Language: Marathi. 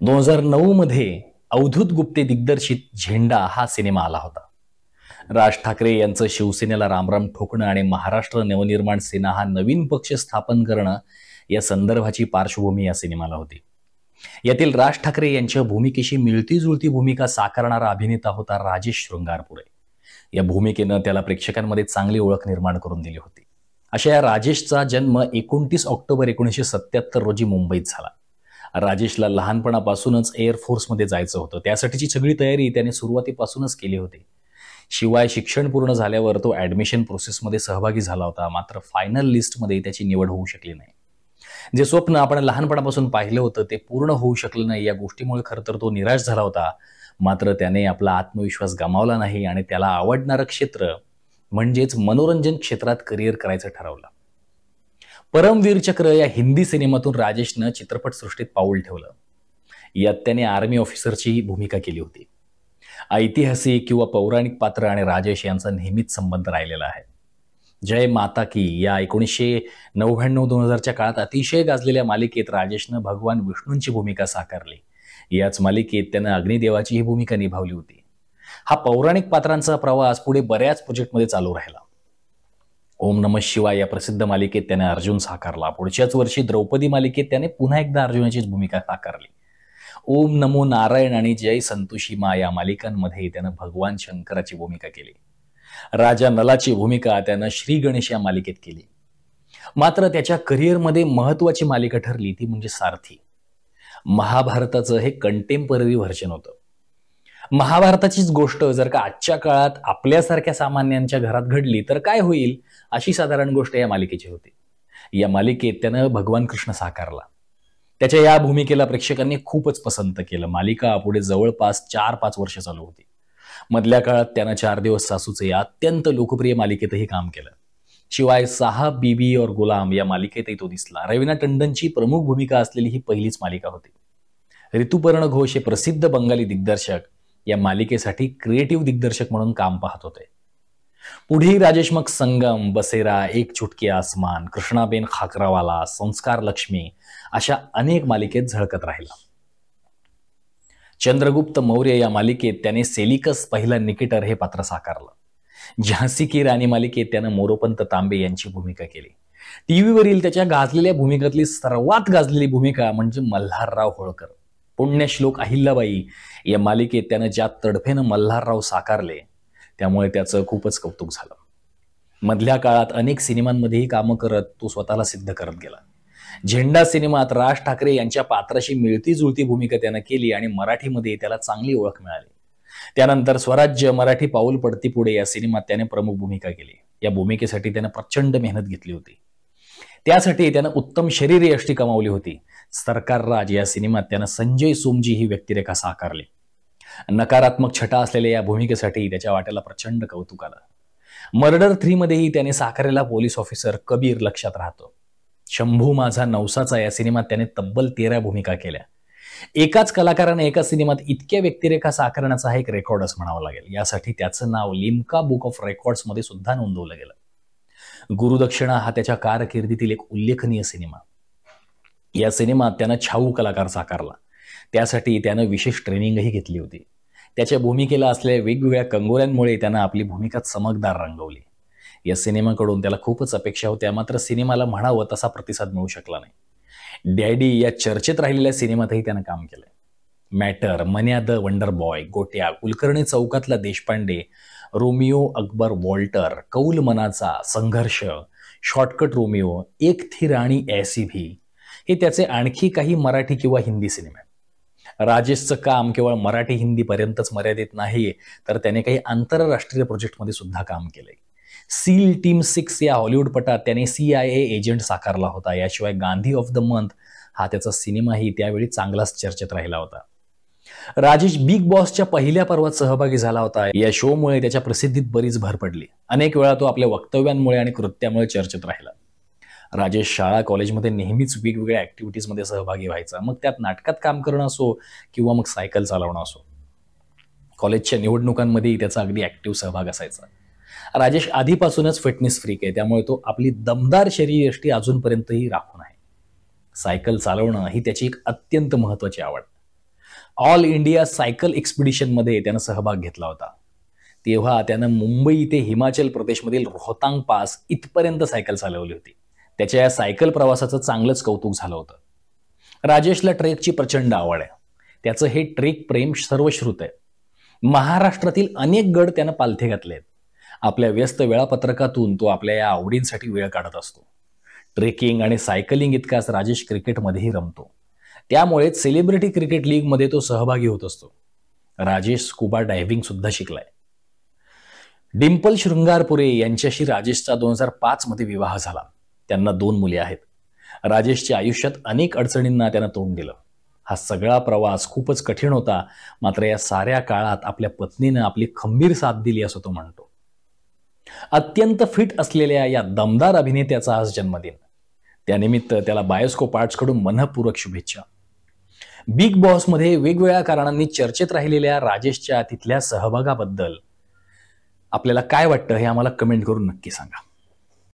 2009 मध्ये अवधूत गुप्ते दिग्दर्शित झेंडा हा सिनेमा आला होता. राज ठाकरे यांचं शिवसेनेला रामराम ठोकणं आणि महाराष्ट्र नवनिर्माण सेना हा नवीन पक्ष स्थापन करणं या संदर्भाची पार्श्वभूमी या सिनेमाला होती. यातील राज ठाकरे यांच्या भूमिकेशी मिळती जुळती भूमिका साकारणारा अभिनेता होता राजेश शृंगारपुरे. या भूमिकेनं त्याला प्रेक्षकांमध्ये चांगली ओळख निर्माण करून दिली होती. अशा या राजेशचा जन्म 29 ऑक्टोबर 1977 रोजी मुंबईत झाला. राजेशला लहानपणापासूनच एअरफोर्समध्ये जायचं होतं. त्यासाठीची सगळी तयारी त्याने सुरुवातीपासूनच केली होती. शिवाय शिक्षण पूर्ण झाल्यावर तो ॲडमिशन प्रोसेसमध्ये सहभागी झाला होता. मात्र फायनल लिस्टमध्ये त्याची निवड होऊ शकली नाही. जे स्वप्न आपण लहानपणापासून पाहिलं होतं ते पूर्ण होऊ शकलं नाही. या गोष्टीमुळे खरं तर तो निराश झाला होता. मात्र त्याने आपला आत्मविश्वास गमावला नाही आणि त्याला आवडणारं क्षेत्र म्हणजेच मनोरंजन क्षेत्रात करिअर करायचं ठरवलं. परमवीर चक्र या हिंदी सिनेमातून राजेशनं चित्रपटसृष्टीत पाऊल ठेवलं. यात त्याने आर्मी ऑफिसरची भूमिका केली होती. ऐतिहासिक किंवा पौराणिक पात्र आणि राजेश यांचा नेहमीच संबंध राहिलेला आहे. जय माता की या 1999-2000च्या काळात अतिशय गाजलेल्या मालिकेत राजेशनं भगवान विष्णूंची भूमिका साकारली. याच मालिकेत त्यानं अग्निदेवाची ही भूमिका निभावली होती. हा पौराणिक पात्रांचा प्रवास पुढे बऱ्याच प्रोजेक्टमध्ये चालू राहिला. ओम नमः शिवाय या प्रसिद्ध मालिकेत त्याने अर्जुन साकारला. पुढच्याच वर्षी द्रौपदी मालिकेत त्याने पुन्हा एकदा अर्जुनाचीच भूमिका साकारली. ओम नमो नारायण आणि जय संतोषी मा या मालिकांमध्ये त्यानं भगवान शंकराची भूमिका केली. राजा नलाची भूमिका त्यानं श्री गणेश या मालिकेत केली. मात्र त्याच्या करिअरमध्ये महत्वाची मालिका ठरली ती म्हणजे सारथी. महाभारताचं हे कंटेम्पररी व्हर्जन होतं. महाभारताचीच गोष्ट जर का आजच्या काळात आपल्यासारख्या सामान्यांच्या घरात घडली तर काय होईल अशी साधारण गोष्ट या मालिकेची होती. या मालिकेत त्यानं भगवान कृष्ण साकारला. त्याच्या या भूमिकेला प्रेक्षकांनी खूपच पसंत केलं. मालिका पुढे जवळपास 4-5 वर्ष चालू होती. मधल्या काळात त्यानं 4 दिवस सासूचे या अत्यंत लोकप्रिय मालिकेतही काम केलं. शिवाय साहब बीबी और गुलाम या मालिकेतही तो दिसला. रवीना टंडनची प्रमुख भूमिका असलेली ही पहिलीच मालिका होती. ऋतुपर्ण घोष हे प्रसिद्ध बंगाली दिग्दर्शक या मालिकेसाठी क्रिएटिव्ह दिग्दर्शक म्हणून काम पाहत होते. पुढेही राजेश मग संगम, बसेरा, एक चुटकी आसमान, कृष्णाबेन खाकरावाला, संस्कार लक्ष्मी अशा अनेक मालिकेत झळकत राहिला. चंद्रगुप्त मौर्य या मालिकेत त्याने सेलिकस पहिला निकेटर हे पात्र साकारलं. झांसी की राणी मालिकेत त्यानं मोरोपंत तांबे यांची भूमिका केली. टीव्हीवरील त्याच्या गाजलेल्या भूमिकातली सर्वात गाजलेली भूमिका म्हणजे मल्हारराव होळकर. पुण्यश्लोक अहिल्याबाई या मालिकेत त्यानं ज्या तडफेनं मल्हारराव साकारले त्यामुळे त्याचं खूपच कौतुक झालं. मधल्या काळात अनेक सिनेमांमध्येही कामं करत तो स्वतःला सिद्ध करत गेला. झेंडा सिनेमात राज ठाकरे यांच्या पात्राशी मिळती जुळती भूमिका त्यानं केली आणि मराठीमध्ये त्याला चांगली ओळख मिळाली. त्यानंतर स्वराज्य, मराठी पाऊल पडती पुढे या सिनेमात त्याने प्रमुख भूमिका केली. या भूमिकेसाठी त्यानं प्रचंड मेहनत घेतली होती. त्यासाठी त्यानं उत्तम शरीरयष्टी कमावली होती. सरकार राज या सिनेमात त्यानं संजय सोमजी ही व्यक्तिरेखा साकारली. नकारात्मक छटा असलेल्या या भूमिकेसाठी त्याच्या वाट्याला प्रचंड कौतुक आलं. मर्डर 3 मध्येही त्याने साकारलेला पोलीस ऑफिसर कबीर लक्षात राहतो. शंभू माझा नवसाचा या सिनेमात त्याने तब्बल 13 भूमिका केल्या. एकाच कलाकाराने एका सिनेमात इतक्या व्यक्तिरेखा साकारण्याचा हा एक रेकॉर्डच म्हणावा लागेल. यासाठी त्याचं नाव लिम्का बुक ऑफ रेकॉर्ड्स मध्ये सुद्धा नोंदवलं गेलं. गुरुदक्षिणा हा त्याच्या कारकिर्दीतील एक उल्लेखनीय सिनेमा. या सिनेमात त्यानं छाऊ कलाकार साकारला. त्यासाठी त्यानं विशेष ट्रेनिंगही घेतली होती. त्याच्या भूमिकेला असलेल्या वेगवेगळ्या कंगोऱ्यांमुळे त्यानं आपली भूमिका चमकदार रंगवली. या सिनेमाकडून त्याला खूपच अपेक्षा होत्या, मात्र सिनेमाला म्हणावं तसा प्रतिसाद मिळू शकला नाही. डॅडी या चर्चेत राहिलेल्या सिनेमातही त्यानं काम केलंय. Matter, Manya the wonder boy, गोट्या, कुलकर्णी चौकातला देशपांडे, रोमिओ अकबर वॉल्टर, कौल मनाचा, संघर्ष, शॉर्टकट रोमिओ, एक थी राणी ऐसी भी हे त्याचे आणखी काही मराठी किंवा हिंदी सिनेमे. राजेशचं काम केवळ मराठी हिंदी पर्यंतच मर्यादित नाही, तर त्याने काही आंतरराष्ट्रीय प्रोजेक्टमध्ये सुद्धा काम केलंय. सील टीम 6 या हॉलिवूडपटात त्याने CIA एजंट साकारला होता. याशिवाय गांधी ऑफ द मंथ हा त्याचा सिनेमाही त्यावेळी चांगलाच चर्चेत राहिला होता. राजेश बिग बॉसच्या पहिल्या पर्वात सहभागी झाला होता. या शोमुळे त्याच्या प्रसिद्धीत बरीच भर पडली. अनेक वेळा तो आपल्या वक्तव्यांमुळे आणि कृत्यामुळे चर्चेत राहिला. राजेश शाळा कॉलेजमध्ये नेहमीच वेगवेगळ्या ऍक्टिव्हिटीजमध्ये सहभागी व्हायचा. मग त्यात नाटकात काम करणं असो किंवा मग सायकल चालवणं असो. कॉलेजच्या निवडणुकांमध्येही त्याचा अगदी ऍक्टिव्ह सहभाग असायचा. राजेश आधीपासूनच फिटनेस फ्रीक आहे, त्यामुळे तो आपली दमदार शरीरयष्टी अजूनपर्यंतही राखून आहे. सायकल चालवणं ही त्याची एक अत्यंत महत्त्वाची आवड. ऑल इंडिया सायकल एक्सपिडिशनमध्ये त्यानं सहभाग घेतला होता. तेव्हा त्यानं मुंबई ते हिमाचल प्रदेशमधील रोहतांग पास इथपर्यंत सायकल चालवली होती. त्याच्या या सायकल प्रवासाचं चांगलंच कौतुक झालं होतं. राजेशला ट्रेकची प्रचंड आवड आहे. त्याचं हे ट्रेक प्रेम सर्वश्रुत आहे. महाराष्ट्रातील अनेक गड त्यानं पालथे घातले आहेत. आपल्या व्यस्त वेळापत्रकातून तो आपल्या या आवडींसाठी वेळ काढत असतो. ट्रेकिंग आणि सायकलिंग इतकाच राजेश क्रिकेटमध्येही रमतो. त्यामुळेच सेलिब्रिटी क्रिकेट लीगमध्ये तो सहभागी होत असतो. राजेश स्कुबा डायव्हिंग सुद्धा शिकलाय. डिंपल शृंगारपुरे यांच्याशी राजेशचा 2005 मध्ये विवाह झाला. त्यांना 2 मुले आहेत. राजेशच्या आयुष्यात अनेक अडचणींना त्यानं तोंड दिलं. हा सगळा प्रवास खूपच कठीण होता, मात्र या साऱ्या काळात आपल्या पत्नीनं आपली खंबीर साथ दिली असं तो म्हणतो. अत्यंत फिट असलेल्या या दमदार अभिनेत्याचा आज जन्मदिन. त्यानिमित्त त्याला बायोस्कोप आर्ट्सकडून मनःपूर्वक शुभेच्छा. बिग बॉसमध्ये वेगवेगळ्या कारणांनी चर्चेत राहिलेल्या राजेशच्या तिथल्या सहभागाबद्दल आपल्याला काय वाटतं हे आम्हाला कमेंट करून नक्की सांगा.